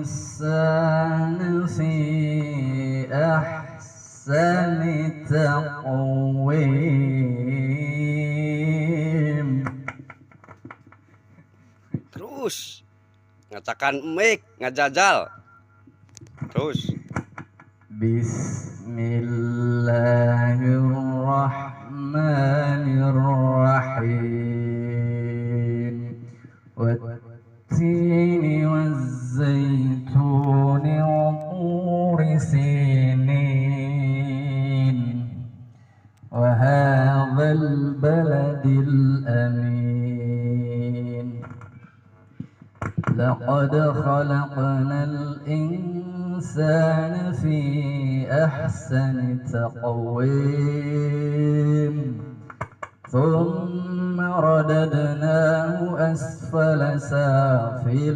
الإنسان في أحسن تقويم. Terus ngacakan mik ngajajal. Terus Bismillahirrahmanirrahim. والتين والزيتون وطور سينين وهذا البلد الأمين. لقد خلقنا الإنسان في أحسن تقويم ثم رددناه أسفل سافلين.